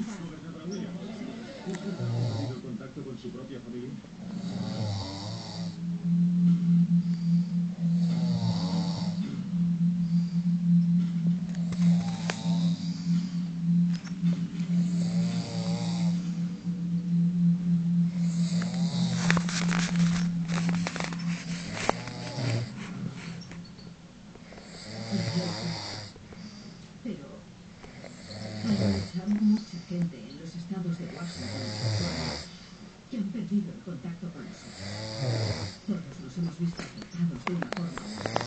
¿Ha contacto con su propia familia? Pero hay mucha gente en los estados de Washington que han perdido el contacto con nosotros. Todos nos hemos visto